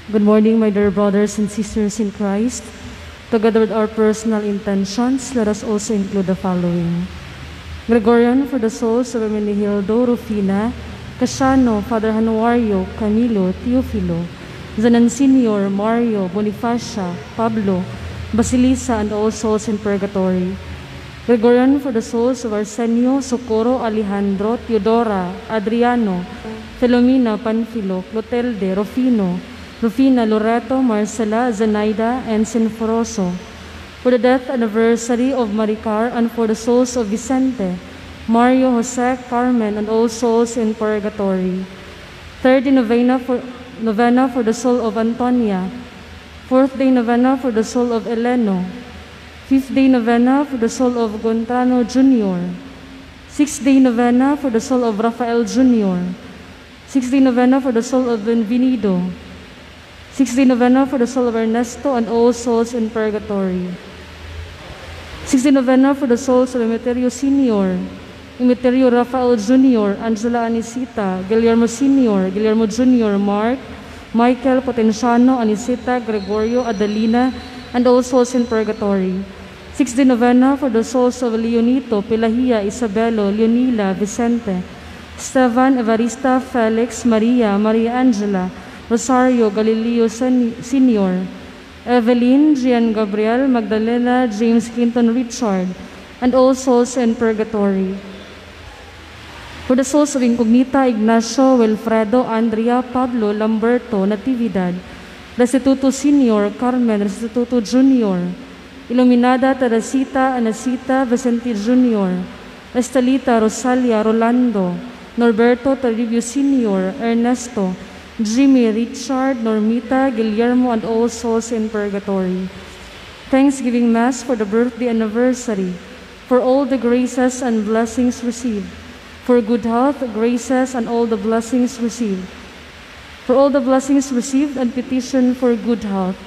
Good morning, my dear brothers and sisters in Christ. Together with our personal intentions, let us also include the following. Gregorian for the souls of Hermenegildo, Rufina, Casiano, Father Januario, Camilo, Teofilo, Zanan Senior, Mario, Bonifacia, Pablo, Basilisa, and all souls in purgatory. Gregorian for the souls of Arsenio, Socorro, Alejandro, Teodora, Adriano, Filomena, Panfilo, Clotelde, Rufina, Loreto, Marcela, Zenaida, and Sinforoso. For the death anniversary of Maricar and for the souls of Vicente, Mario, Jose, Carmen, and all souls in purgatory. Third day novena for the soul of Antonia. Fourth day novena for the soul of Eleno. Fifth day novena for the soul of Gontrano Jr. Sixth day novena for the soul of Rafael Jr. Sixth day novena for the soul of Benvenido. Sixth day novena for the soul of Ernesto and all souls in purgatory. Sixth day novena for the souls of Emeterio Sr., Emeterio Rafael Jr., Angela Anisita, Guillermo Sr., Guillermo Jr., Mark, Michael Potenciano, Anisita, Gregorio, Adelina, and all souls in purgatory. Sixth day novena for the souls of Leonito, Pelahia, Isabelo, Leonila, Vicente, Esteban, Evarista, Felix, Maria Angela, Rosario, Galileo Sr., Evelyn, Gian Gabriel, Magdalena, James Clinton, Richard, and all souls in purgatory. For the souls of Incognita, Ignacio, Wilfredo, Andrea, Pablo, Lamberto, Natividad, Restituto Sr., Carmen, Restituto Jr., Iluminada, Teresita, Anacita, Vicente Jr., Estelita, Rosalia, Rolando, Norberto, Toribio Sr., Ernesto, Jimmy, Richard, Normita, Guillermo, and all souls in purgatory. Thanksgiving Mass for the birthday anniversary, for all the graces and blessings received, for good health, graces, and all the blessings received, for all the blessings received and petition for good health,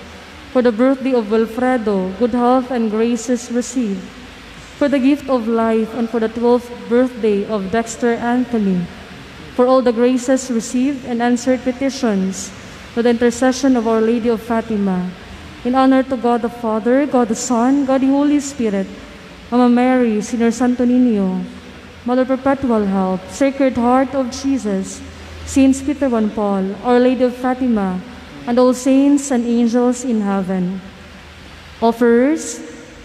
for the birthday of Wilfredo, good health and graces received, for the gift of life, and for the 12th birthday of Dexter Anthony, for all the graces received and answered petitions, for the intercession of Our Lady of Fatima, in honor to God the Father, God the Son, God the Holy Spirit, Mama Mary, Senior Santo Niño, Mother Perpetual Help, Sacred Heart of Jesus, Saints Peter and Paul, Our Lady of Fatima, and all saints and angels in heaven. Offerers,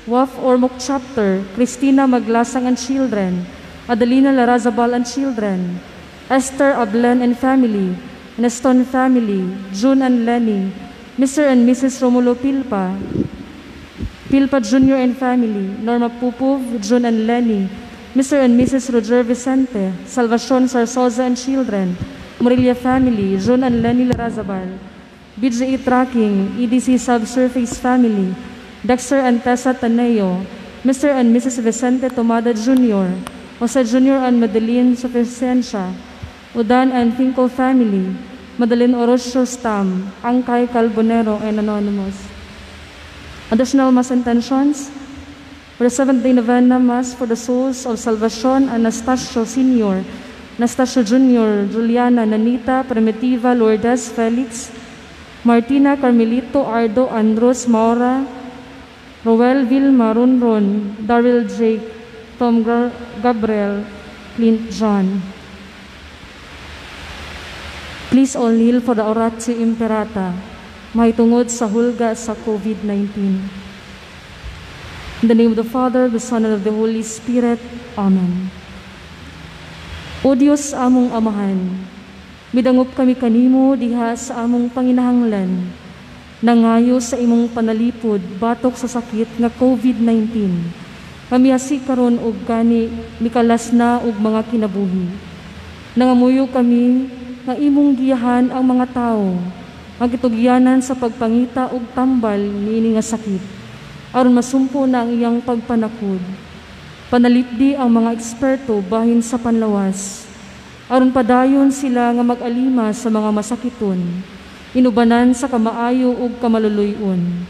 WAF Ormoc Chapter, Cristina Maglasang and children, Adelina Larazabal and children, Esther Ablen and family, Neston family, June and Lenny, Mr. and Mrs. Romulo Pilpa, Pilpa Jr. and family, Norma Pupov, June and Lenny, Mr. and Mrs. Roger Vicente, Salvacion Sarsoza and children, Morelia family, June and Lenny Larazabal, BGE Tracking, EDC Subsurface family, Dexter and Tessa Taneo, Mr. and Mrs. Vicente Tomada Jr., Jose Jr. and Madeline Sufficiencia, Udan and Finco family, Madeline Orozco Stam, Angkay Calbonero, and Anonymous. Additional Mass intentions for the 7th day novena Mass for the souls of Salvacion, Anastasio Sr., Anastasio Jr., Juliana, Nanita, Primitiva, Lourdes, Felix, Martina, Carmelito, Ardo, Andros, Maura, Roel, Vilma, Runron, Daryl, Jake, Tom, Gabriel, Clint, John. Please all kneel for the Oratio Imperata, mahitungod sa hulga sa COVID-19. In the name of the Father, the Son, and of the Holy Spirit. Amen. O Diyos among Amahan, midangup kami kanimo diha sa among panginahanglan, nangayo sa imong panalipod batok sa sakit nga COVID-19. Pamiyasi karon og gani mikalas na og mga kinabuhi. Nangamuyo kami nga imong giyahan ang mga tao, magitugyanan sa pagpangita og tambal niini nga sakit, aron masumpo na ang iyang pagpanakod. Panalipdi ang mga eksperto bahin sa panlawas, aron padayon sila nga mag-alima sa mga masakiton, inubanan sa kamaayo ug kamaluluyon.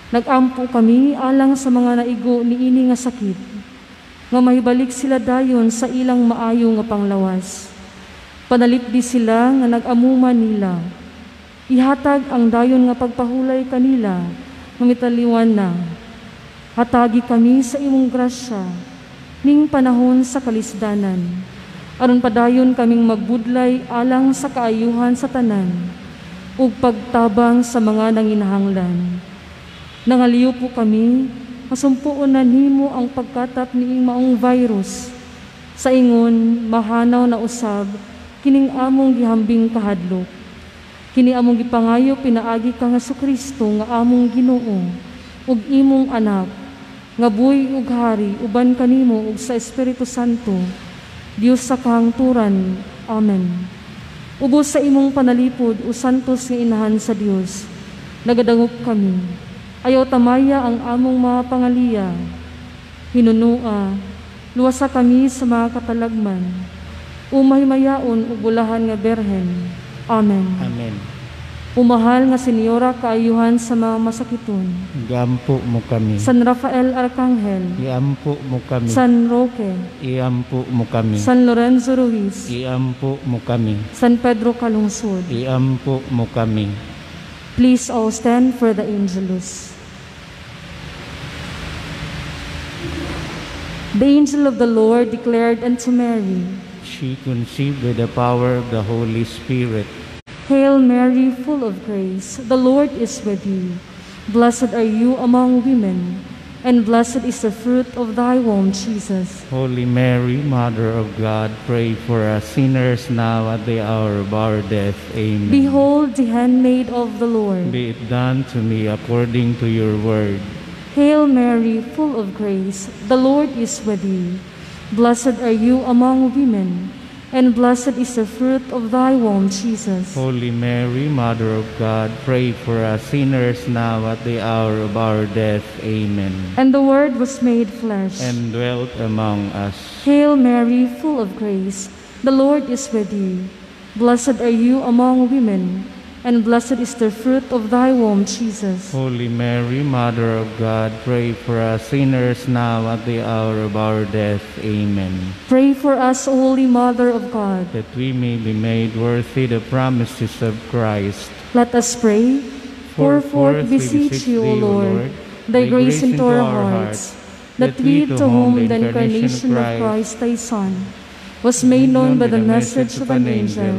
Nagampo kami alang sa mga naigo niini nga sakit, nga mahibalik sila dayon sa ilang maayo nga panglawas. Panalit di sila nga nag-amuman nila. Ihatag ang dayon nga pagpahulay kanila, mamitaliwan na. Hatagi kami sa imong grasya, ning panahon sa kalisdanan. Aron padayon kaming magbudlay alang sa kaayuhan sa tanan, ug pagtabang sa mga nanginahanglan. Nangaliw po kami, masumpuon na nimo ang pagkatap niing maong virus. Sa ingon, mahanaw na usab, kining among gihambing kahadlok. Kini among gipangayo pinaagi ka nga Kristo nga among Ginoo ug imong anak nga buhi ug hari uban kanimo ug sa Espiritu Santo, Dios sa kahangturan. Amen. Ubos sa imong panalipod o santos nga inahan sa Dios, nagadangop kami. Ayaw tamaya ang among mga pangaliya. Hinunua, luwasa kami sa mga katalagman. Umahimaya-on ug bulahan nga Berhen. Amen. Amen. Umahal nga Senyora kaayuhan sa mga masakiton. Iampo mo kami. San Rafael Arcangel. Iampo mo kami. San Roque. Iampo mo kami. San Lorenzo Ruiz. Iampo mo kami. San Pedro Calungsod. Iampo mo kami. Please all stand for the Angelus. The angel of the Lord declared unto Mary, She conceived by the power of the Holy Spirit. Hail Mary, full of grace, the Lord is with you. Blessed are you among women, and blessed is the fruit of thy womb, Jesus. Holy Mary, Mother of God, pray for us sinners now at the hour of our death. Amen. Behold the handmaid of the Lord. Be it done to me according to your word. Hail Mary, full of grace, the Lord is with you. Blessed are you among women, and blessed is the fruit of thy womb, Jesus. Holy Mary, Mother of God, pray for us sinners now at the hour of our death. Amen. And the Word was made flesh, And dwelt among us. Hail Mary, full of grace, the Lord is with you. Blessed are you among women, and blessed is the fruit of thy womb, Jesus. Holy Mary, Mother of God, pray for us sinners now at the hour of our death. Amen. Pray for us, Holy Mother of God. That we may be made worthy the promises of Christ. Let us pray. Pour forth, beseech you, O Lord, thy grace into our hearts, that we, to whom the incarnation of Christ, thy Son, was made known by the message of an angel,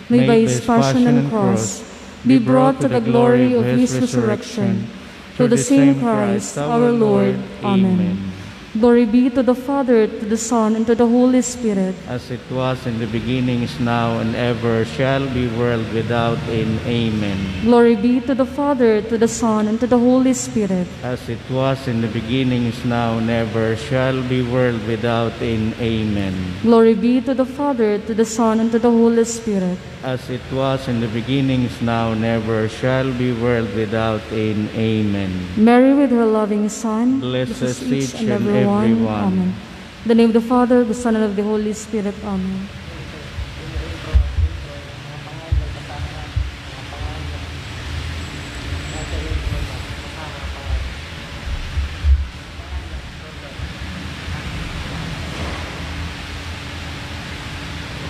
may by his passion and cross be brought to the glory of his resurrection. Through the same Christ, our Lord. Amen. Glory be to the Father, to the Son, and to the Holy Spirit. As it was in the beginning, is now, and ever shall be, world without end. Amen. Glory be to the Father, to the Son, and to the Holy Spirit. As it was in the beginning, is now, and ever shall be, world without end. Amen. Glory be to the Father, to the Son, and to the Holy Spirit. As it was in the beginning, is now, and ever shall be, world without end. Amen. Mary with her loving Son, Blesses each each and and every one. everyone. Amen. In the name of the Father, the Son, and of the Holy Spirit. Amen.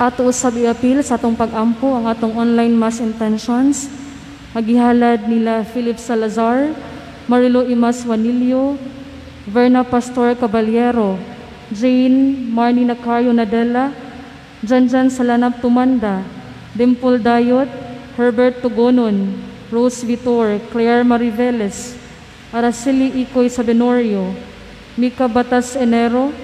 Ato usab iapil sa atong pag-ampo ang atong online mass intentions. Magihalad nila Philip Salazar, Marilo Imas Wanilio, Verna Pastor Caballero, Jane Marnie Nacario Nadella, Janjan Salanap Tumanda, Dimple Dayot, Herbert Tugonon, Rose Vitor, Claire Mariveles, Araceli Icoy Sabenorio, Mika Batas Enero,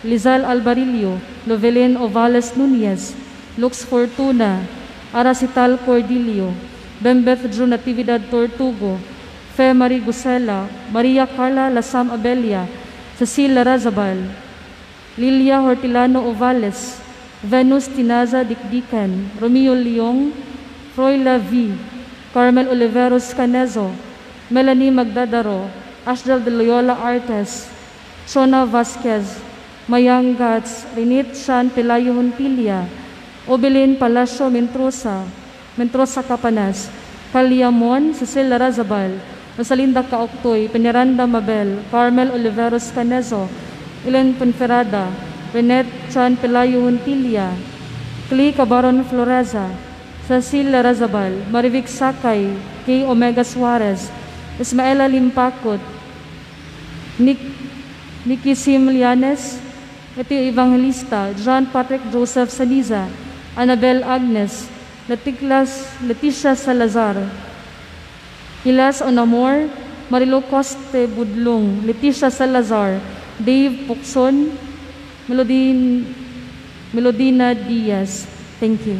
Lizal Albarillo, Lovelin Ovales Nunez, Lux Fortuna, Aracital Cordillo, Bembeth Drew Natividad Tortugo, Fe Marie Gusela, Maria Carla Lasam Abelia, Cecilia Razabal, Lilia Hortilano Ovales, Venus Tinaza Dikdikan, Romeo Leong, Froila V, Carmel Oliveros Canezo, Melanie Magdadaro, Ashdal de Loyola Artes, Shona Vasquez, Mayang Gats, Rinit Shan Pelayo Hontilia, Obelin Palacio Mentrosa, Mentrosa Capanas, Caliamon, Cecilia Razabal, Rosalinda Caoctoy, Peñaranda Mabel, Carmel Oliveros Canezo, Elen Ponferrada, Renet Chan Pelayo Hontilia, Cli Cabaron Floreza, Cecil Larazabal, Marivic Sakay, K. Omega Suarez, Ismaela Limpakot, Nicky Simlianes, Ito Evangelista, John Patrick Joseph Saliza, Annabel Agnes, Leticia Salazar, Hilas Onamor, Marilo Coste Budlong, Leticia Salazar, Dave Pukson, Melodina Diaz. Thank you.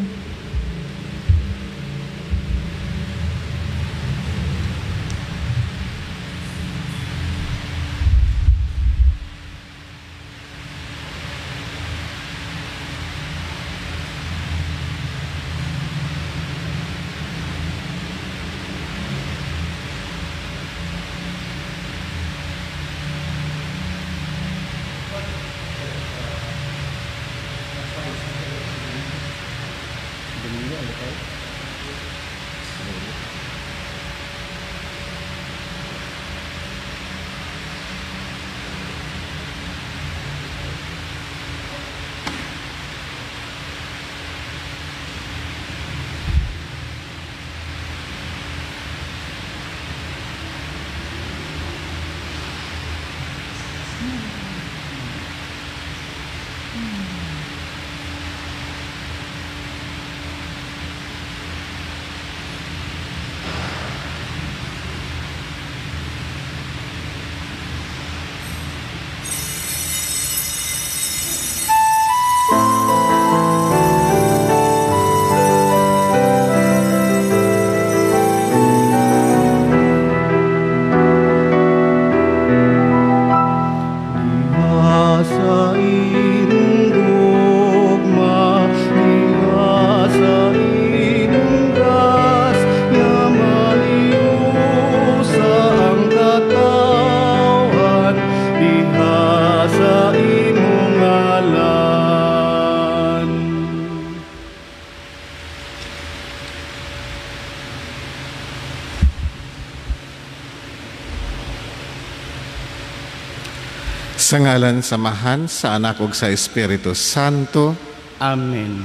Sa ngalan samahan sa Anak ug sa Espiritu Santo. Amen.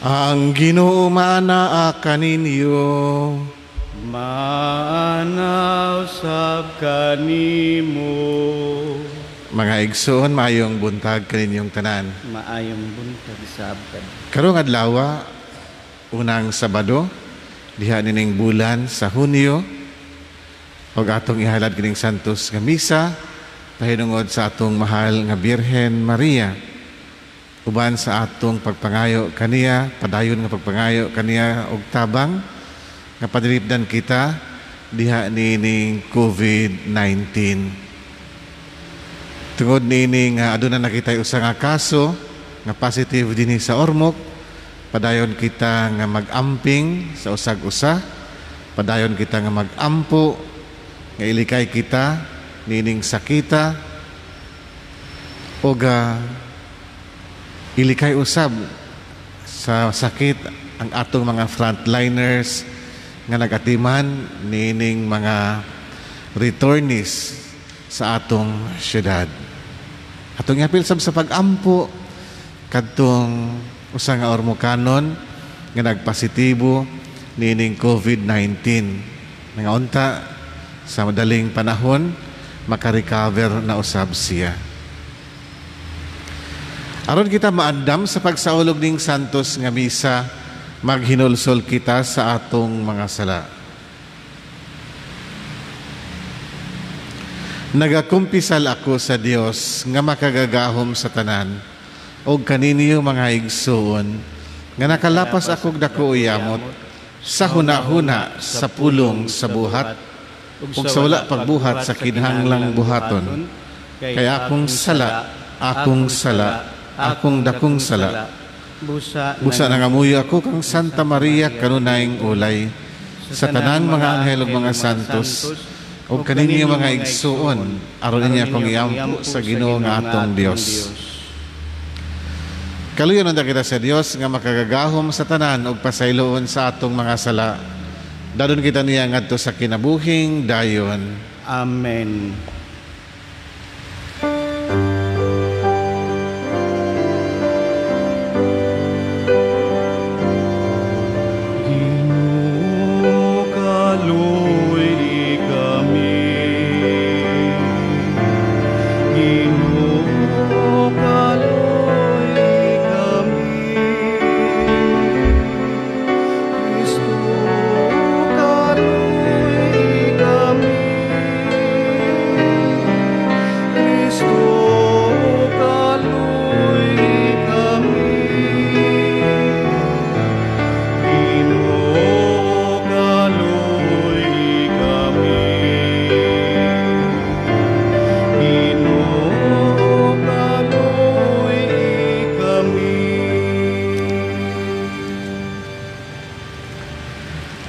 Ang Ginoo maanaa kaninyo. Maanaw sab kanimo. Mga igsoon, maayong buntag kaninyong tanan. Maayong buntag sabad. Karong adlaw, unang Sabado, diha nining bulan sa Hunyo, ug atong ihalad kining santos nga misa pahinungod sa atong mahal nga Birhen Maria. Uban sa atong pagpangayo kaniya, padayon nga pagpangayo kaniya og tabang nga padilipdan kita diha nining COVID-19. Tungod nini nga aduna nakitay usa nga kaso nga positive dinhi sa Ormoc, padayon kita nga mag-amping sa usag-usa, padayon kita nga mag-ampo nga ilikay kita nining sakita o ilikay usab sa sakit ang atong mga frontliners nga nagatiman nining mga returnees sa atong syudad. Atong iapil sab sa pag-ampo kadtong usa nga Ormocanon nga nagpositibo nining COVID-19 nga unta sa madaling panahon makarecover na usab siya. Aron kita maandam sa pagsaulog ning santos nga misa, maghinulsol kita sa atong mga sala. Nagakumpisal ako sa Dios nga makagagahom sa tanan og kaninyo mga igsoon nga nakalapas akog dako uyamot sa hunahuna sa pulong sa buhat ug sa wala pagbuhat sa kinahanglang buhaton, kay akong sala, akong dakong sala. Busa nangamuyo ako kang Santa Maria kanunayng ulay, sa tanan mga anghel ug mga santos, ug kaninyo mga igsuon, aron niya akong iampo sa Ginoo nga atong Dios. Kaluyon nanda kita sa Dios nga makagagahom sa tanan ug pasayloon sa atong mga sala. Dadon kita niya ngadto sa kinabuhing dayon. Amen.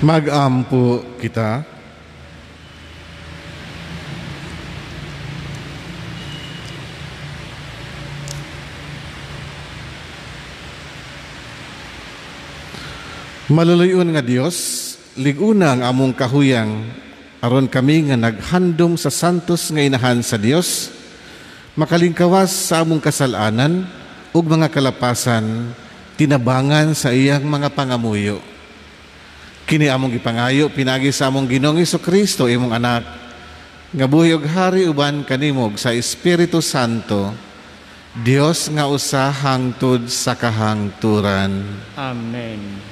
Mag-ampo kita. Maluluyon nga Dios, liguna ang among kahuyang, aron kami nga naghandom sa santos nga inahan sa Dios, makalingkawas sa among kasalanan ug mga kalapasan, tinabangan sa iyang mga pangamuyo. Kini among ipangayo pinagi sa among Ginoong Hesukristo, imong anak, nga buhi ug hari uban kanimog sa Espiritu Santo, Dios nga usa hangtod sa kahangturan. Amen.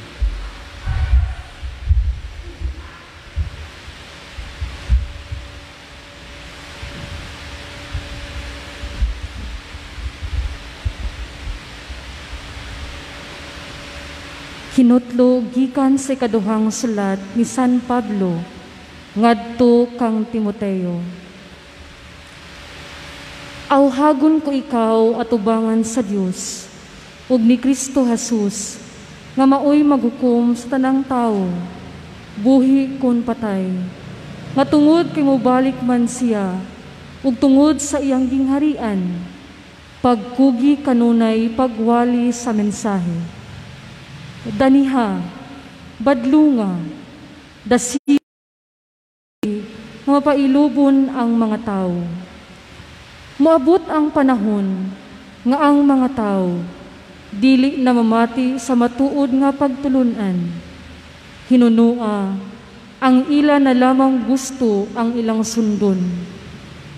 Hinutlo gikan sa ikaduhang sulat ni San Pablo ngadto kang Timoteo. Awhagon ko ikaw atubangan sa Dios ug ni Kristo Jesus nga maoy maghukom sa tanang tawo, buhi kun patay, nga tungod kay mobalik man siya ug tungod sa iyang gingharian, pagkugi kanunay pagwali sa mensahe. Daniha, badlunga, dasi, mapailubon ang mga tao. Moabot ang panahon nga ang mga tao dili na mamati sa matuod nga pagtulunan. Hinunua, ang ila na lamang gusto ang ilang sundon,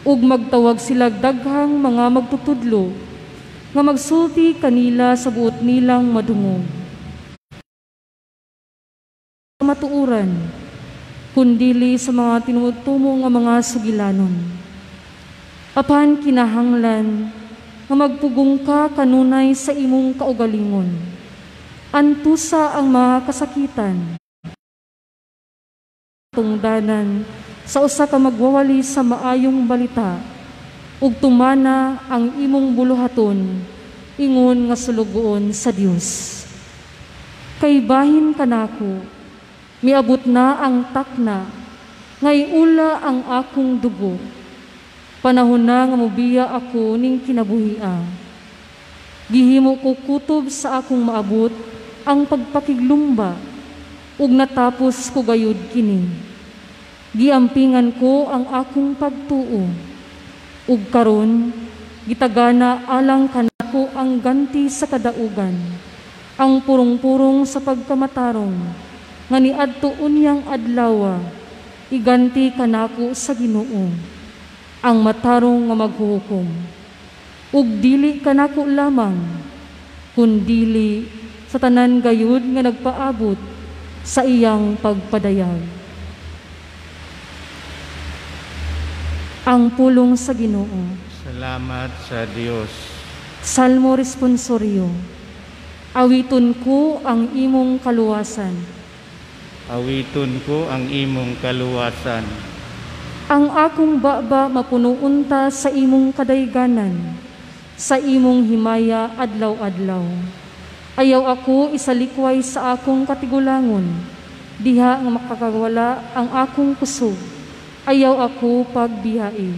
ug magtawag sila daghang mga magtutudlo nga magsulti kanila sa buot nilang madungog. Matuuran, kundili sa mga tinutumo nga mga sugilanon. Apan kinahanglan nga magpugong ka kanunay sa imong kaugalingon. Antusa ang mga kasakitan. Tungdanan sa usa ka magwawali sa maayong balita ug tumana ang imong buluhaton ingon nga sulugoon sa Dios. Kay bahin kanako, miabot na ang takna, ngay ula ang akong dugo. Panahon na nga mobiya ako ning kinabuhia. Gihimo ko kutob sa akong maabot ang pagpakiglumba, ug natapos ko gayud kini. Giampingan ko ang akong pagtuo, ug karon gitagana alang kanako ang ganti sa kadaugan, ang purong-purong sa pagkamatarong, nga niadto unyang adlaw, iganti kanako sa Ginoo, ang matarong nga maghuhukom. Ug dili kanako lamang, kundili sa tanan gayud nga nagpaabot sa iyang pagpadayag. Ang pulong sa Ginoo. Salamat sa Dios. Salmo responsorio. Awiton ko ang imong kaluwasan. Awiton ko ang imong kaluwasan. Ang akong baba mapunuunta sa imong kadayganan, sa imong himaya adlaw-adlaw. Ayaw ako isalikway sa akong katigulangon, diha nga makakawala ang akong kusog. Ayaw ako pagbihai.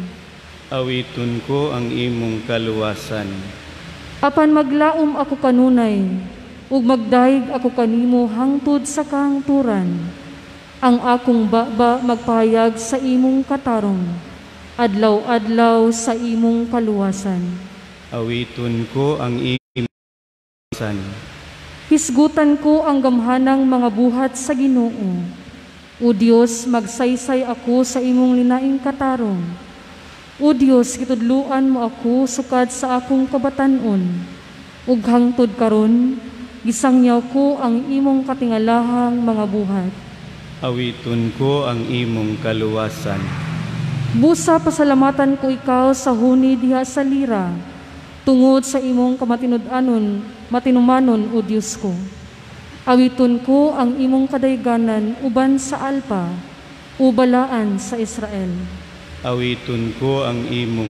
Awiton ko ang imong kaluwasan. Apan maglaom ako kanunay, ug magdahig ako kanimo hangtod sa kahangturan. Ang akong baba magpahayag sa imong katarong, adlaw-adlaw sa imong kaluwasan. Awiton ko ang imong kaluwasan. Hisgutan ko ang gamhanang mga buhat sa Ginoo. O Dios, magsaysay ako sa imong linaing katarong. O Dios, kitudluan mo ako sukad sa akong kabatanon. Ug hangtod karon, gisangyaw ko ang imong katingalahang mga buhat. Awiton ko ang imong kaluwasan. Busa pasalamatan ko ikaw sa huni diha sa lira, tungod sa imong kamatinud-anon, matinumanon o Diyos ko. Awiton ko ang imong kadayganan uban sa alpa, ubalaan sa Israel. Awiton ko ang imong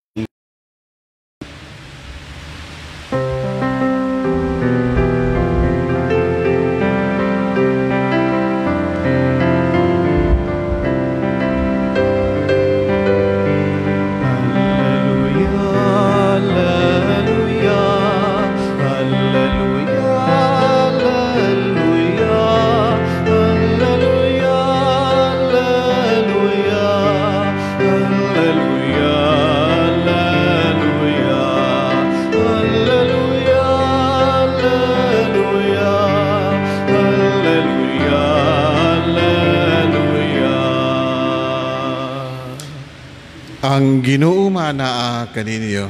Ang Ginoo manaa kaninyo.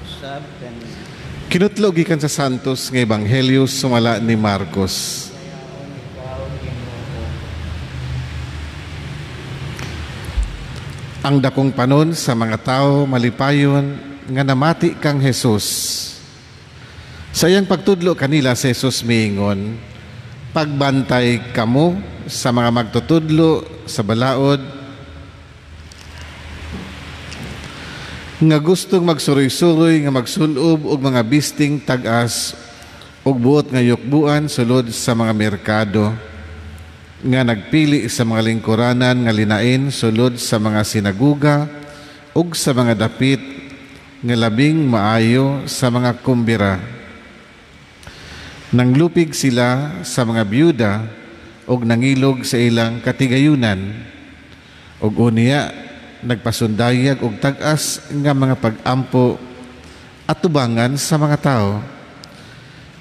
Sab kanina. Kinutlo gikan sa Santos nga Ebanghelyo sumala ni Marcos. Ang dakong panon sa mga tao malipayon nga namati kang Jesus. Sa iyang pagtudlo kanila si Jesus miingon, pagbantay kamo sa mga magtutudlo sa balaod nga gustong magsuroy-suroy nga magsulob og mga bisting tag-as og buot nga yukbuan sulod sa mga merkado nga nagpili sa mga lingkuranan nga linain sulod sa mga sinaguga ug sa mga dapit nga labing maayo sa mga kumbira. Nanglupig sila sa mga byuda ug nangilog sa ilang katigayunan ug unya nagpasundayag og tag-as nga mga pag-ampo at tubangan sa mga tao.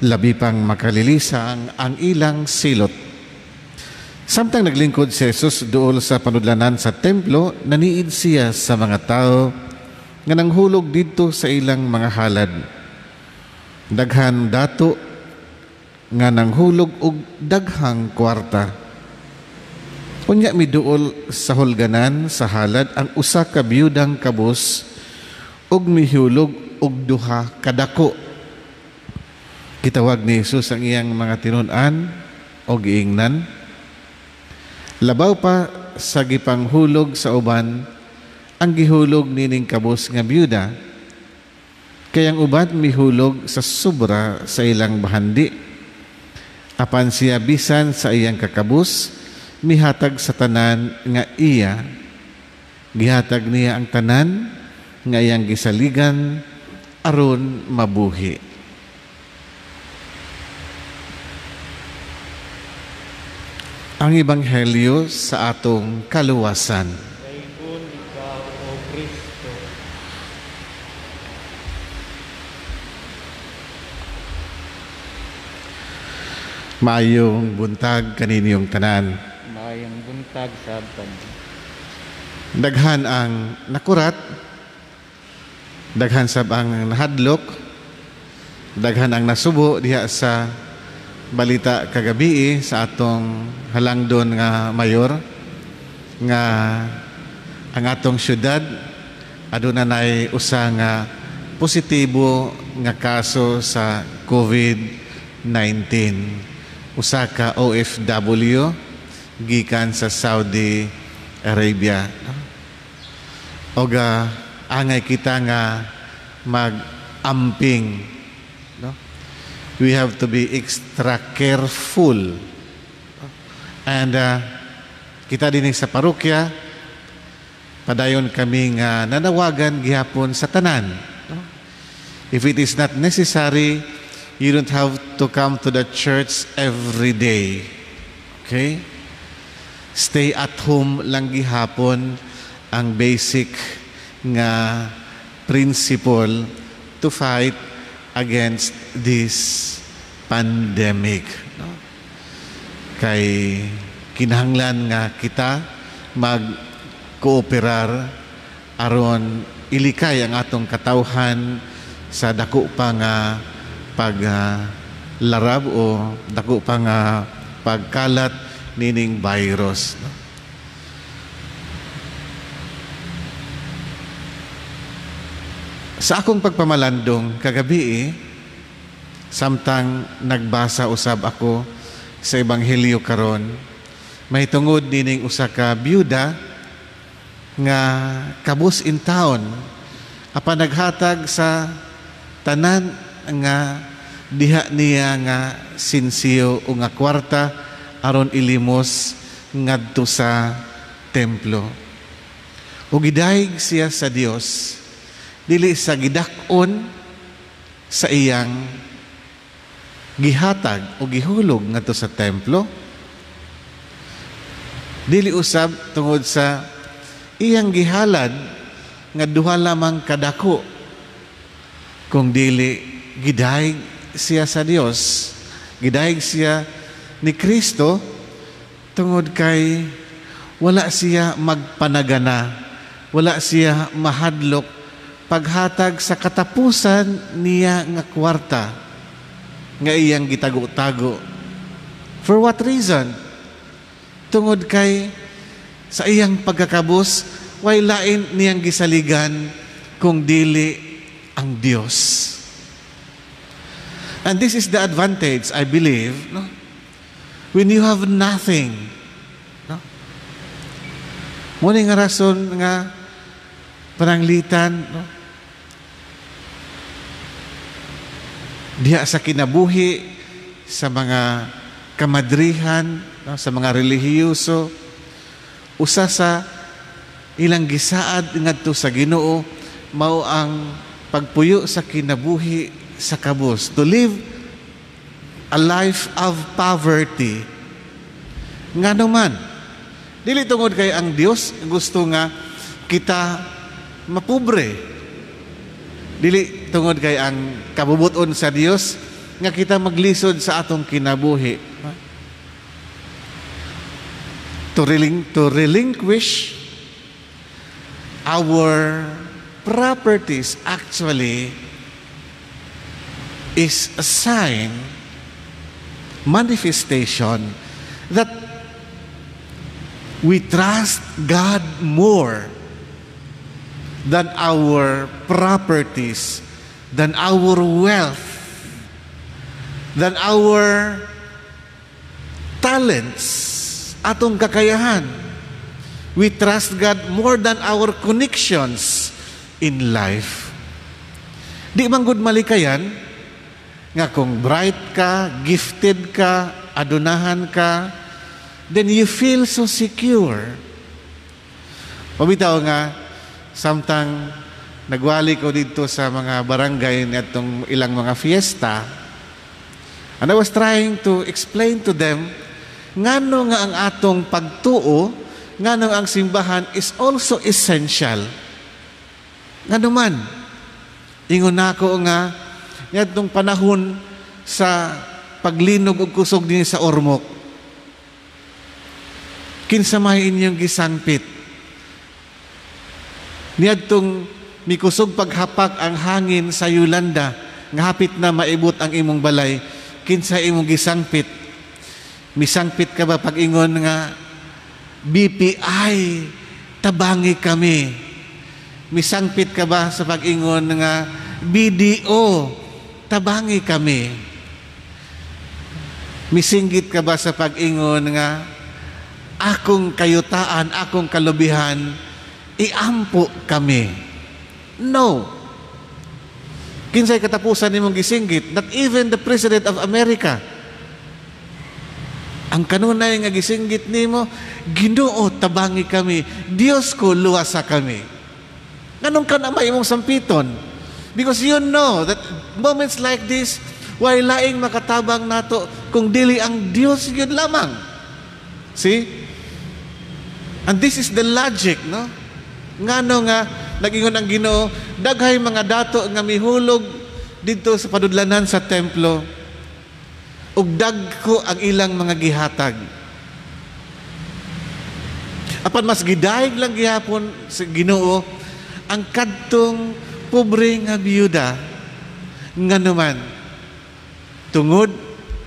Labi pang makalilisa ang ilang silot. Samtang naglingkod si Jesus dool sa panudlanan sa templo, naniid siya sa mga tao nga nanghulog didto sa ilang mga halad. Daghan dato nga nanghulog og daghang kwarta. Unya miduol sa hulganan sa halad ang usa ka biyudang kabus ug mihulog og duha kadako. Gitawag ni Jesus ang iyang mga tinun-an o giingnan. Labaw pa sa gipanghulog sa uban ang gihulog nining kabus nga biyuda, kay ang uban mihulog sa sobra sa ilang bahandi. Apan siya bisan sa iyang kakabus, mihatag sa tanan nga iya. Gihatag niya ang tanan nga iyang gisaligan aron mabuhi. Ang Ebanghelyo sa atong kaluwasan. Dayon ikaw o Kristo. Maayong buntag kaninyong tanan. Mayang buntag sab kanina. Daghan ang nakurat, daghan sab ang nahadlok, daghan ang nasubo diha sa balita kagabi sa atong halangdon nga mayor nga ang atong syudad aduna nay usa nga positibo nga kaso sa COVID-19. Usa ka OFW gikan sa Saudi Arabia. Oga angay kita nga mag-amping, no? We have to be extra careful. And kita din sa parokya, padayon kami nga nanawagan gihapon sa tanan. If it is not necessary, you don't have to come to the church every day. Okay? Stay at home lang gihapon ang basic nga principle to fight against this pandemic. No? Kay kinahanglan nga kita mag-kooperar aron ilikay ang atong katawhan sa dako pa nga paglarab o dako pa nga pagkalat nining virus. No? Sa akong pagpamalandong kagabi, samtang nagbasa usab ako sa Ebanghelyo karon, may tungod nining usa ka byuda nga kabus in town, apan naghatag sa tanan nga diha niya nga sinsiyo o nga kwarta aron ilimos ngadto sa templo. O gidayeg siya sa Dios, dili sa gidak-on sa iyang gihatag o gihulog ngadto sa templo, dili usab tungod sa iyang gihalad nga duha lamang kadako, kung dili gidayeg siya sa Dios, gidayeg siya ni Kristo tungod kay wala siya magpanagana wala siya mahadlok paghatag sa katapusan niya nga kwarta nga iyang gitago-tago. For what reason? Tungod kay sa iyang pagkakabus, way lain niyang gisaligan kung dili ang Dios. And this is the advantage, I believe, no? When you have nothing, no? Muna nga rason nga pananglitan, no? Diha sa kinabuhi, sa mga kamadrihan, no? Sa mga relihiyoso, usa sa ilang gisaad ngadto sa Ginoo mao ang pagpuyo sa kinabuhi sa kabus, to live a life of poverty. Nga naman, dili tungod kay ang Dios gusto nga kita mapobre. Dili tungod kay ang kabubuton sa Dios nga kita maglisod sa atong kinabuhi. To relinquish our properties actually is a sign, manifestation, that we trust God more than our properties, than our wealth, than our talents, atong kakayahan. We trust God more than our connections in life. Di man gud malikayan nga kung bright ka, gifted ka, adunahan ka, then you feel so secure. Pabitaw nga, samtang nagwali ko dito sa mga barangay netong ilang mga fiesta, and I was trying to explain to them, ngano nga ang atong pagtuo, ngano ang simbahan is also essential. Ngano man, ingon nako nga, yatong panahon sa paglinog og kusog din sa ormok, kinsa may inyong gisangpit. Niadtong mikusog paghapak ang hangin sa Yolanda, nga hapit na maibot ang imong balay, kinsa imong gisangpit. Misangpit ka ba pag ingon nga BPI, tabangi kami? Misangpit ka ba sa pag-ingon nga BDO, tabangi kami? Misinggit ka ba sa pag-ingon nga akong kayutaan, akong kalubihan, iampo kami? No. Kinsay katapusan nimong gisinggit? Not even the President of America. Ang kanunay nga gisinggit nimo, Ginoo, tabangi kami. Dios ko, luwasa kami. Ganun ka na may imong sampiton? Because you know that moments like this, way laing makatabang nato kung dili ang Dios yun lamang. See? And this is the logic, no? Ngano nga nagingon ang Ginoo, daghay mga dato nga mihulog dito sa padudlanan sa templo, ug dagko ang ilang mga gihatag. Apan mas gidayeg lang gihapon sa Ginoo ang kadtong pobre nga biyuda, nga naman tungod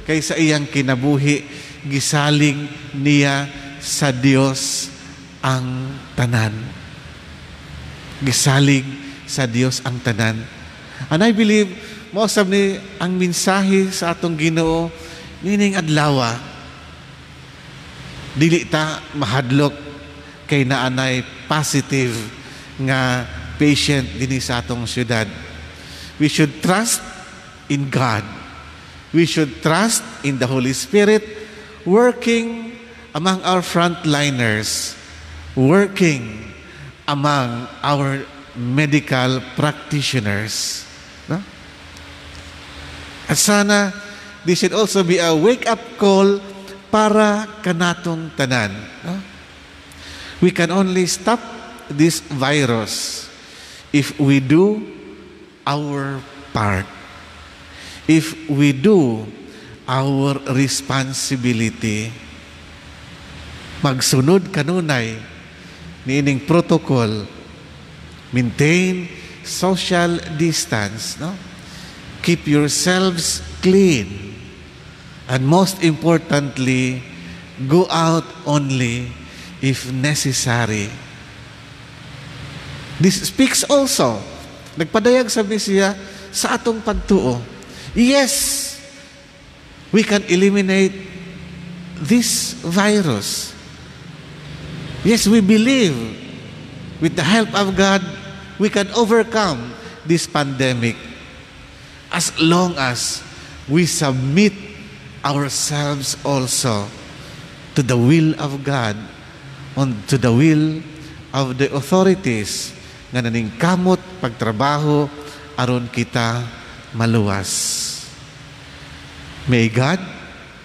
kay sa iyang kinabuhi, gisaling niya sa Dios ang tanan. Gisalig sa Dios ang tanan. And I believe mausab ni ang mensahe sa atong Ginoo nining adlaw, dili ta mahadlok kay naanay positive nga patient dinhi sa atong syudad. We should trust in God. We should trust in the Holy Spirit working among our frontliners, working among our medical practitioners. No? At sana, this should also be a wake-up call para kanatong tanan. No? We can only stop this virus if we do our part. If we do our responsibility. Magsunod kanunay niining protocol Maintain social distance, no? Keep yourselves clean. And most importantly, go out only if necessary. This speaks also, nagpadayag sabi siya sa atong pagtuo. Yes, we can eliminate this virus. Yes, we believe with the help of God, we can overcome this pandemic as long as we submit ourselves also to the will of God, to the will of the authorities nga naningkamot pagtrabaho aron kita maluwas. May God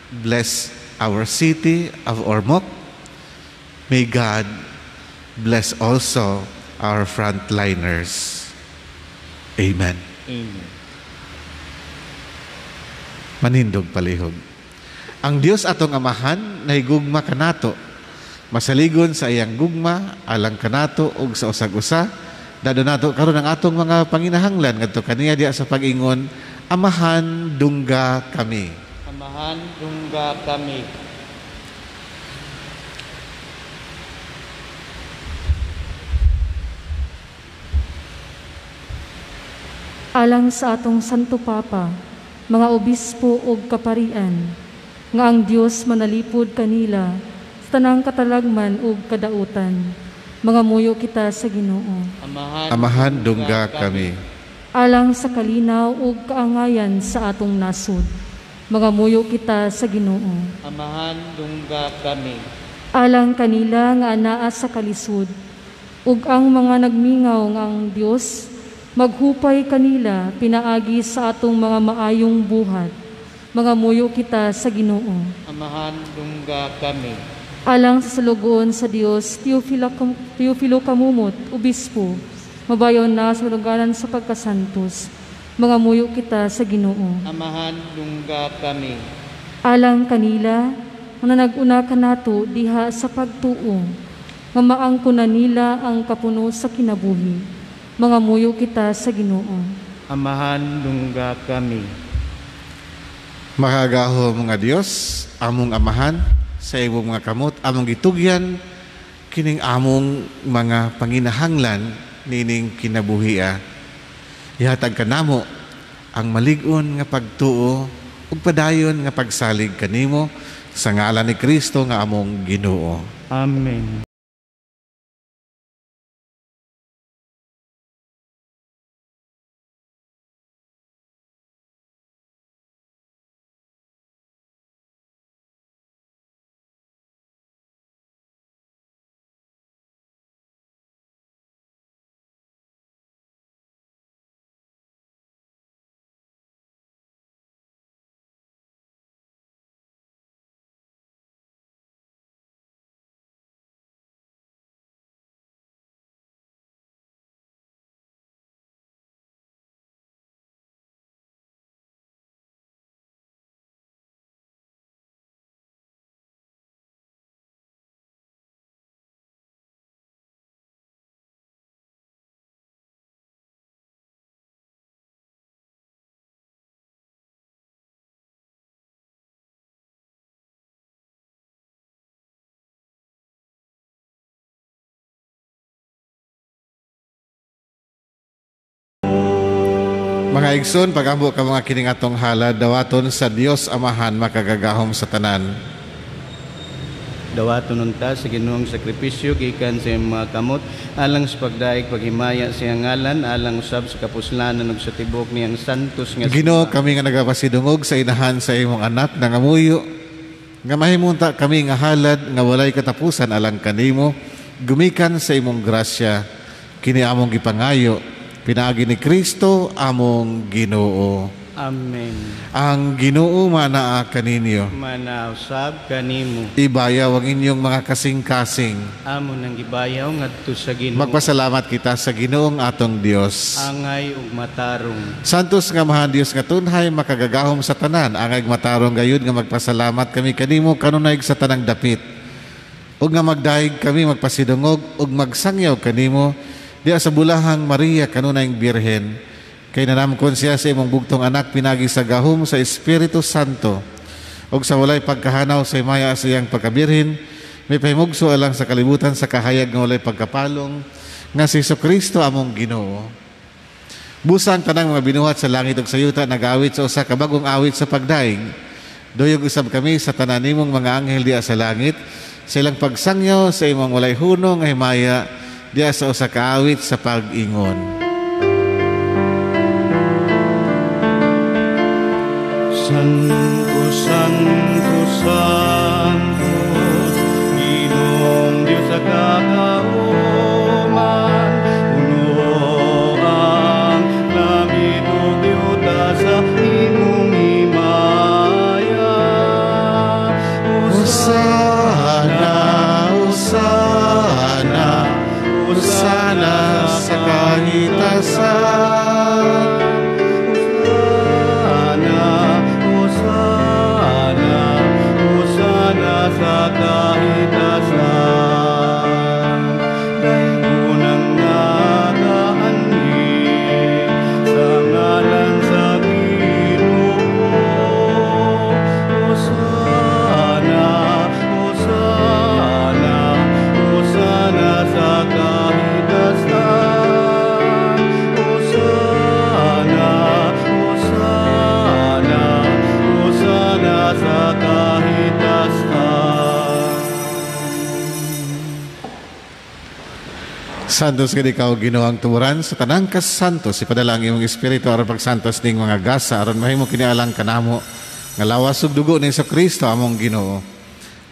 bless our city of Ormoc. May God bless also our frontliners. Amen. Amen. Manindog palihog. Ang Dios atong amahan nahigugma kanato, masaligon sa iyang gugma alang kanato ug sa usag-usa. Dado nato karon ang atong mga panginahanglan ngadto kaniya diya sa pag-ingon, Amahan dungga kami. Amahan dungga kami. Alang sa atong Santo Papa, mga obispo ug kaparian, nga ang Dios manalipod kanila sa tanang katalagman ug kadautan. Mga muyo kita sa Ginoo. Amahan dungga kami. Alang sa kalinaw ug kaangayan sa atong nasod. Mga muyo kita sa Ginoo. Amahan dungga kami. Alang kanila nga anaa sa kalisod ug ang mga nagmingaw nga ang Dios maghupay kanila pinaagi sa atong mga maayong buhat. Mga muyo kita sa Ginoo. Amahan dungga kami. Alang sa salugoon sa Dios, Teofilo Kamumot, obispo, mabayon na sa lugaran sa pagkasantos. Mga muyo kita sa Ginoo. Amahan dungga kami. Alang kanila, na nag-una kanato diha sa pagtuo, nga maangkon nila ang kapuno sa kinabuhi. Mga muyo kita sa Ginoo. Amahan dungga kami. Makagahom nga Dios, among amahan sa imong mga kamot, among gitugyan kining among mga panginahanglan nining kinabuhia. Ihatag kanamo ang malig-on nga pagtuo ug padayon nga pagsalig kanimo sa ngalan ni Kristo nga among Ginoo. Amen. Mga igsoon, pagambo ka mga kining atong halad, dawaton sa Dios Amahan makagagahom sa tanan. Dawaton unta sa Ginoong sakripisyo gikan sa iyang mga kamot alang sa pagdaig paghimaya sa iyang ngalan alang usab sa kapuslanan ug sa tibok niyang santos nga Ginoo, kami nga nagapasidungog sa inahan sa imong anak na ngamuyo, nga mahimunta kami nga halad nga walay katapusan alang kanimo, gumikan sa imong grasya, kini among gipangayo, pinaagi ni Kristo among Ginoo. Amen. Ang Ginoo manaa kaninyo. Manausab kanimo. Ibayaw ang inyong mga kasing-kasing. Amo nang gibayaw ngadto sa Ginoo. Magpasalamat kita sa Ginoong atong Dios. Angay ug matarong. Santos nga mahan Dios nga tunhay makagagahom sa tanan, angay matarong gayud nga magpasalamat kami kanimo kanunay sa tanang dapit. Ug nga magdaig kami magpasidungog ug magsangyaw kanimo Diya sa bulahang Maria kanunayng Birhen, kay nanamkon siya sa imong bugtong anak pinagi sa gahom sa Espiritu Santo, og sa walay pagkahanaw sa himaya sa iyang pagkabirhin, may pahimugso alang sa kalibutan sa kahayag nga walay pagkapalong, nga si Jesucristo among Ginoo. Busa ang tanang mga binuhat sa langit ug sa yuta nag-awit sa usa ka bagong awit sa pagdaig. Doyog usab kami sa tanan nimong mga anghel diya sa langit, sa ilang pagsangyaw sa imong walay hunong nga himaya diya sa usa ka awit sa pag-ingon. Santo, Santo, Santos, Ginoong Diyos sa kakahuman, puno ang langit ug yuta sa imong himaya. Hosana, Hosana, Hosana sa kahitasan. Sa kahitasan, daygunang nagaanhi sa ngalan sa Ginoo. Hosana, Hosana, Hosana sa kahitasan. Hosana, Hosana, Hosana sa kahitasan. Santos kini ikaw Ginoong tumuran sa tanang kasantos ipadala ang imong espiritu aron pagsantos ning mga gasa aron mahimo kini alang kanamo nga lawas ug dugo ni Jesucristo among Ginoo.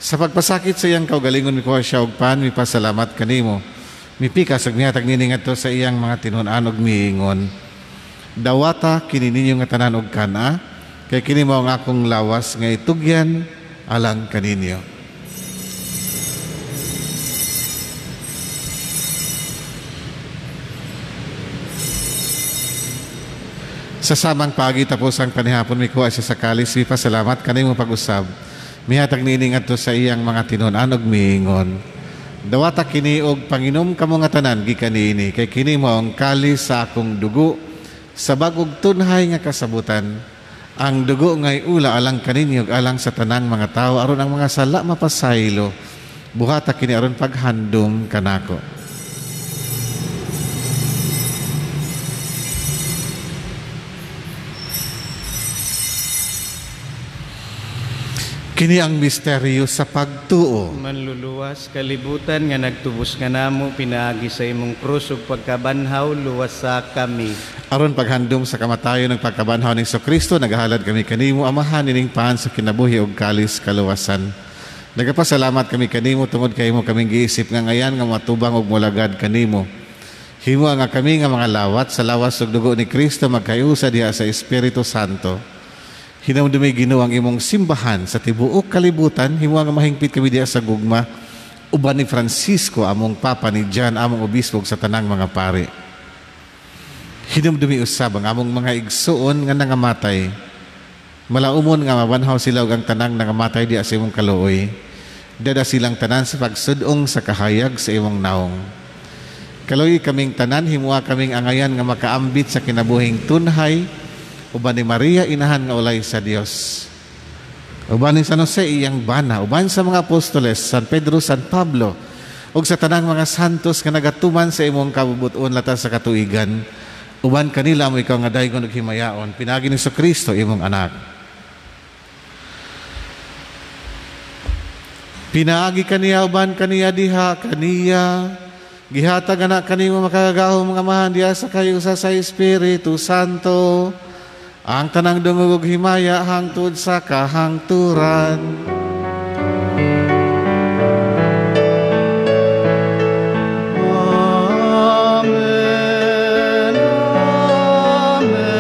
Sa pagpasakit sa iyang kaugalingon mikuha siya og pan mipasalamat kanimo. Mipikas ug nihatag nini ngadto sa iyang mga tinun-an ug miingon. Dawata kini ninyo nga tanan og kana kay kini mao ang akong lawas nga itugyan alang kaninyo. Sa samang pagi tapos ang panihapon mikuha siya sa kalis, pasalamat kanimo pag-usab. Mihatag nini ngadto sa iyang mga tinun-an ug miingon. Dawata kini og panginom kamo nga tanan gikan niini kay kini mao ang kalis sa akong dugo sa bag-ong tunhay nga kasabutan. Ang dugo ngay ula alang kaninyo ug alang sa tanang mga tawo aron ang mga sala mapasaylo. Buhata kini aron paghandom kanako. Kini ang misteryo sa pagtuo. Manluluwas kalibutan nga nagtubos nga namo pinaagi sa imong krus ug pagkabanhaw luwas sa kami. Aron paghandom sa kamatayon ng pagkabanhaw ni Jesucristo, nagahalad kami kanimo amahan nining paan sa kinabuhi ug kalis kaluwasan. Nagapasalamat kami kanimo tungod kay mo kaming giisip nga ngayan nga matubang ug mulagad kanimo. Himo nga kami nga mga lawat sa lawas ug dugo ni Kristo magkayusa diha sa Espiritu Santo. Hinamdumay Ginoo ang imong simbahan sa tibuok kalibutan, himo nga mahingpit kami diha sa gugma uban ni Francisco among papa ni John among obispo sa tanang mga pari. Hinamdumi usab ang among mga igsuon nga nangamatay. Malaumon nga mabanhaw sila og ang tanang nangamatay diha sa imong kaluoy. Dada silang tanan sa pagsudong sa kahayag sa imong naong. Kaluoy kaming tanan, himuha kaming angayan nga makaambit sa kinabuhing tunhay uban ni Maria inahan nga ulay sa Dios. Uban ni San Jose iyang bana, uban sa mga apostoles, San Pedro, San Pablo, ug sa tanang mga santos nga nagatuman sa imong kabubuton latas sa katuigan. Uban kanila mo ikaw nga daygon ug himayaon, pinagi ni Jesucristo imong anak. Pinaagi kaniya uban kaniya diha kaniya gihatag anak kanimo makagahom mga amahan diha sa kayusa sa Espiritu Santo. Ang tanang dungog ug himaya hangtod sa kahangturan. Amen. Amen.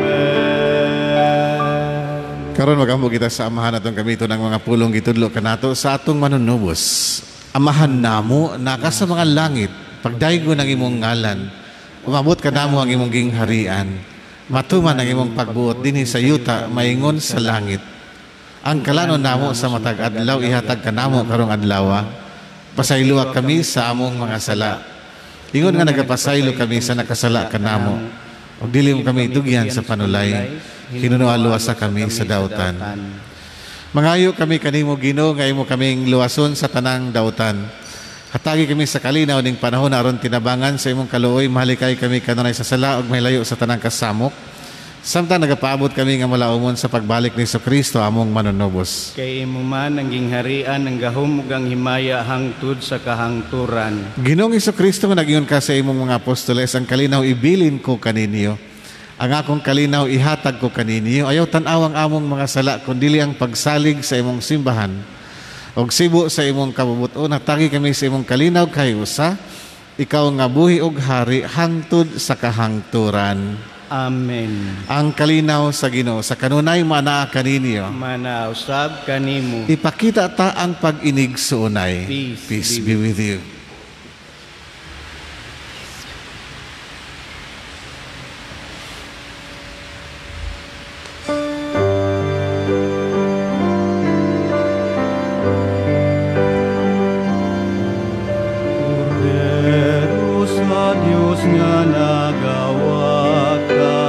Amen. Karon magambo kita sa amahan atong kamito ng mga pulong gitudlo kanato sa atong manunubos. Amahan namo naka sa mga langit, pagdaygo ng imong ngalan. Umabot ka namo ang imong gingharian. Matuman ang imong pagbuot dinhi sa yuta maingon sa langit. Ang kalanon namo sa matag adlaw ihatag kanamo karong adlaw. pasaylo kami sa among mga sala. Ingon nga nagapasaylo kami sa nakasala kanamo. Ug dili mo kami dugyan sa panulay. Hinunualuwasa kami sa dautan. Mangayo kami kanimo Ginoo nga imo kaming luwason sa tanang dautan. Hatagi kami sa kalinaw ning panahon aron tinabangan sa imong kaluoy mahalikay kami kanunay sa sala ug mahilayo sa tanang kasamok. Samtang nagapaabot kami nga malaumon sa pagbalik ni Kristo among manunubos. Kay imo man ang gingharian ng gahom ug ang himaya hangtod sa kahangturan. Ginoong Kristo nga nagingon ka sa imong mga apostoles, ang kalinaw ibilin ko kaninyo. Ang akong kalinaw ihatag ko kaninyo. Ayaw tan-aw ang among mga sala kundi ang pagsalig sa imong simbahan. Og sibo sa imong kabubuton, natagi kami sa imong kalinaw kay usa. Ikaw nga buhi og hari hangtod sa kahangturan. Amen. Ang kalinaw sa Ginoo sa kanunay mana kaninyo. Manausab kanimo. Ipakita ta ang pag-inig sa unay. Peace be with you. Cordero sa Diyos nga nagawad ka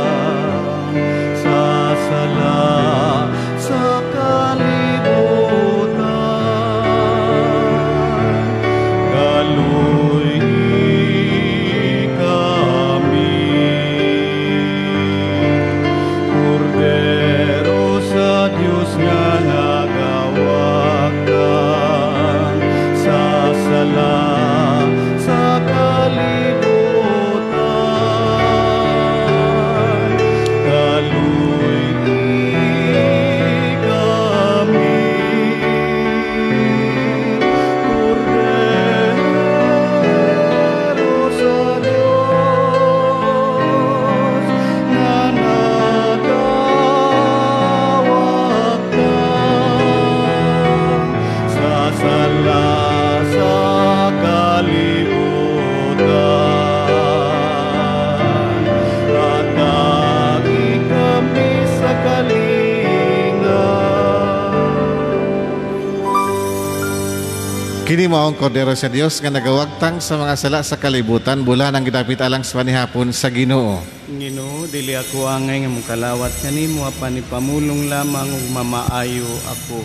sa sala sa kalibutan, kaluy kami. Cordero sa Diyos nga nagawad ka sa sala sa kalibutan, kaluy kami. Cordero sa Diyos na nagawad ka sa sala sa kalibutan, hatagi kami sa kalinaw. Kini mao ang kordero sa Dios nga nagawagtang sa mga sala sa kalibutan, bulan ang gidapit alang sa panihapon sa Ginoo. Ginoo, dili ako angay nga mukalawat kanimo apan ipamulong lamang ug mamaayo ako.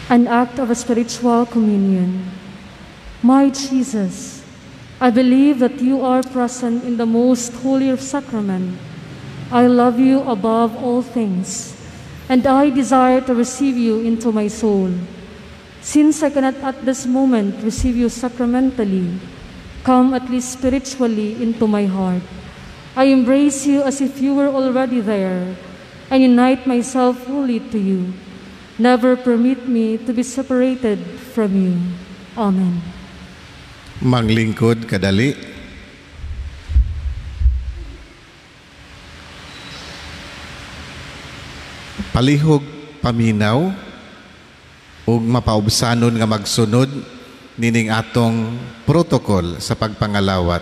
An act of a spiritual communion. My Jesus, I believe that you are present in the most holy sacrament. I love you above all things, and I desire to receive you into my soul. Since I cannot at this moment receive you sacramentally, come at least spiritually into my heart. I embrace you as if you were already there, and unite myself fully to you. Never permit me to be separated from you. Amen. Manglingkod kadali. Palihog paminaw ug mapaubsanon nga magsunod nining atong protocol sa pagpangalawat.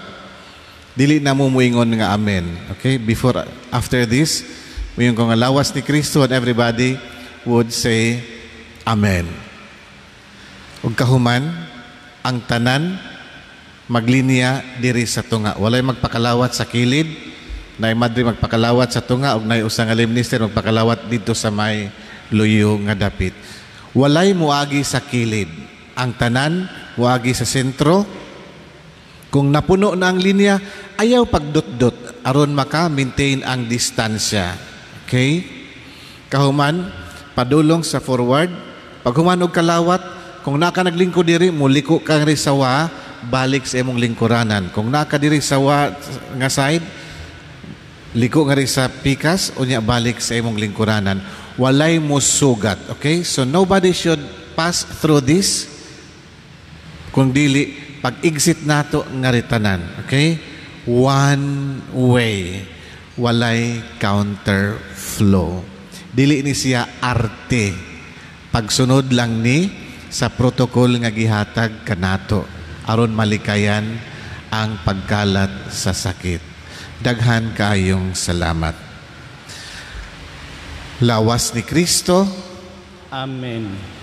Dili na mo muingon nga amen. Okay? After this, muingon ko nga lawas ni Kristo and everybody would say amen. Ug kahuman ang tanan maglinya diri sa tunga. Walay magpakalawat sa kilid, nay madri magpakalawat sa tunga ug nay usa nga limnister magpakalawat dito sa may luyo nga dapit. Walay muagi sa kilid. Ang tanan muagi sa sentro. Kung napuno na ang linya, ayaw pagdot-dot aron maka-maintain ang distansya. Okay? Kahuman padulong sa forward, paghuman og kalawat, kung naka naglingkod diri, muliko ka ri sawa, balik sa imong lingkuranan. Kung naka diri sawa nga side, liko nga ri sa pikas, unya balik sa imong lingkuranan. Walay mo sugat, okay? So nobody should pass through this, kung dili, pag-exit nato nga ritanan, okay? One way, walay counter flow. Dili ni siya arte pagsunod lang ni sa protokol nga gihatag kanato aron malikayan ang pagkalat sa sakit. Daghan kayong salamat. Lawas ni Kristo. Amen.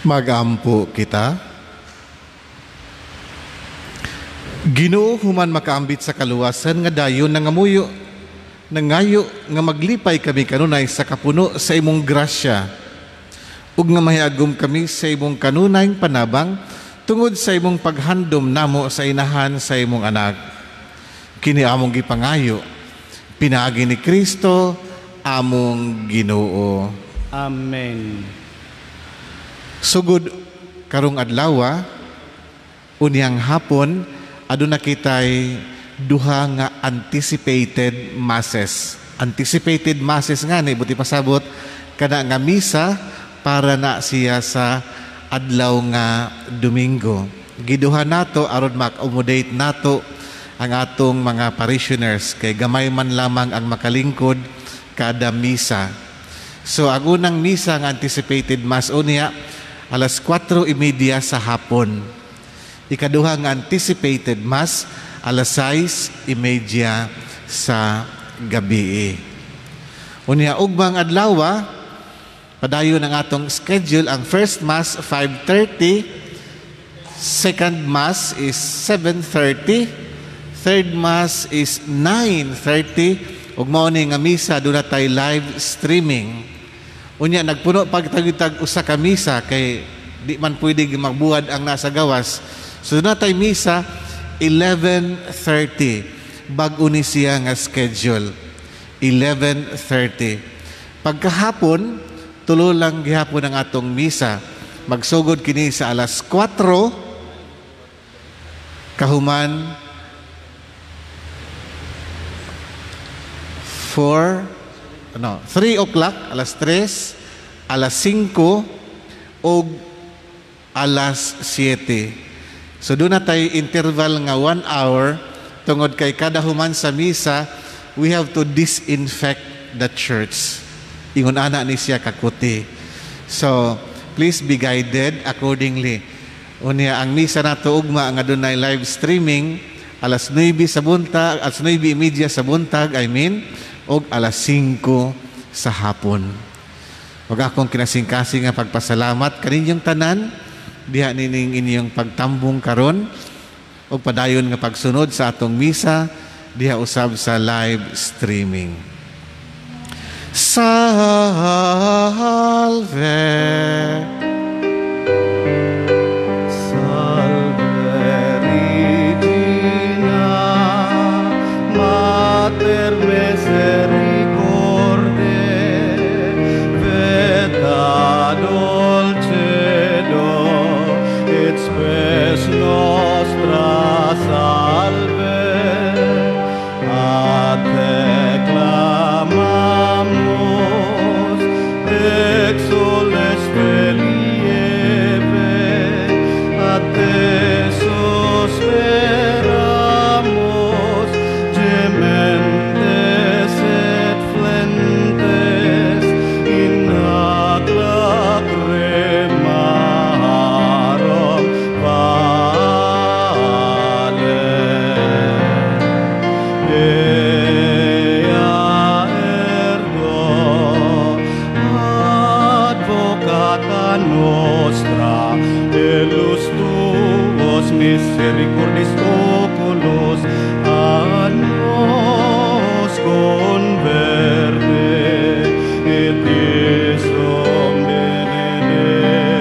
Magampo kita. Ginoo human makaambit sa kaluwasan nga dayon nangamuyo, nangayo nga maglipay kami kanunay sa kapuno sa imong grasya, ug nga mahiagom kami sa imong kanunayng panabang tungod sa imong paghandom namo sa inahan sa imong anak. Kini among gipangayo, pinaagi ni Kristo among Ginoo. Amen. Sugod karong adlaw, unyang hapon, aduna kitay duha nga anticipated masses. Anticipated masses nga ni buti pasabot kana nga misa para na siya sa adlaw nga Domingo. Giduha nato aron ma-accommodate nato ang atong mga parishioners kay gamay man lamang ang makalingkod kada misa. So ang unang misa nga anticipated mass unya alas 4:30 sa hapon. Ikaduha nga anticipated mass, alas 6:30 sa gabi. Unya ugmang adlaw, padayon ang atong schedule. Ang first mass 5:30, second mass is 7:30, third mass is 9:30, ug mao ni nga misa doon na tayo live streaming. Unya nagpuno pagtagitag usa ka misa kay di man pwede magbuhat ang nasa gawas. So doon na tayo misa 11:30. Bag-o ni siya nga schedule 11:30. Pagkahapon tulo lang gihapon ang atong misa. Magsugod kini sa alas 4 kahuman 3 o'clock, alas 3, alas 5, o alas 7. So doon na tayo interval nga 1 hour, tungod kay kada human sa misa, we have to disinfect the church. Ingon ana ni siya kakuti. So, please be guided accordingly. Unya, ang misa nato ugma nga dunay live streaming, alas 9 sa buntag, alas 9:30 sa buntag, og alas 5 sa hapon. Huwag akong kinasingkasing nga pagpasalamat kaninyong tanan, diha nining inyong pagtambong karon, o padayon nga pagsunod sa atong misa, diha usab sa live streaming. Salve. Misericordis oculos a nos converte et isom benedictum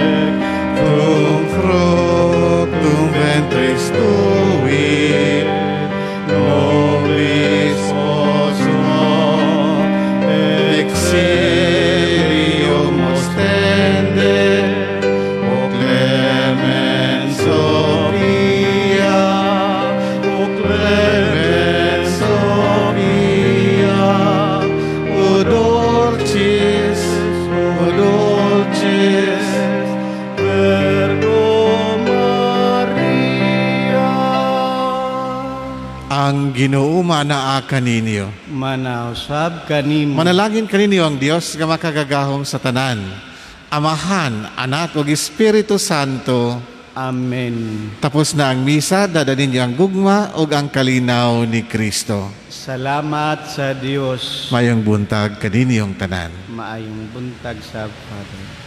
Fructum ventris tui, nobis osum exilium ostende, o clemens ang Ginoo manaa kaninyo. Manausab kanimo. Manalangin kaninyo ang Dios nga makagagahom sa tanan, Amahan, Anak ug Espiritu Santo. Amen. Tapos na ang misa, dadanin niyo ang gugma ug ang kalinaw ni Kristo. Salamat sa Dios. Mayong buntag kaninyong tanan. Maayong buntag sa Father.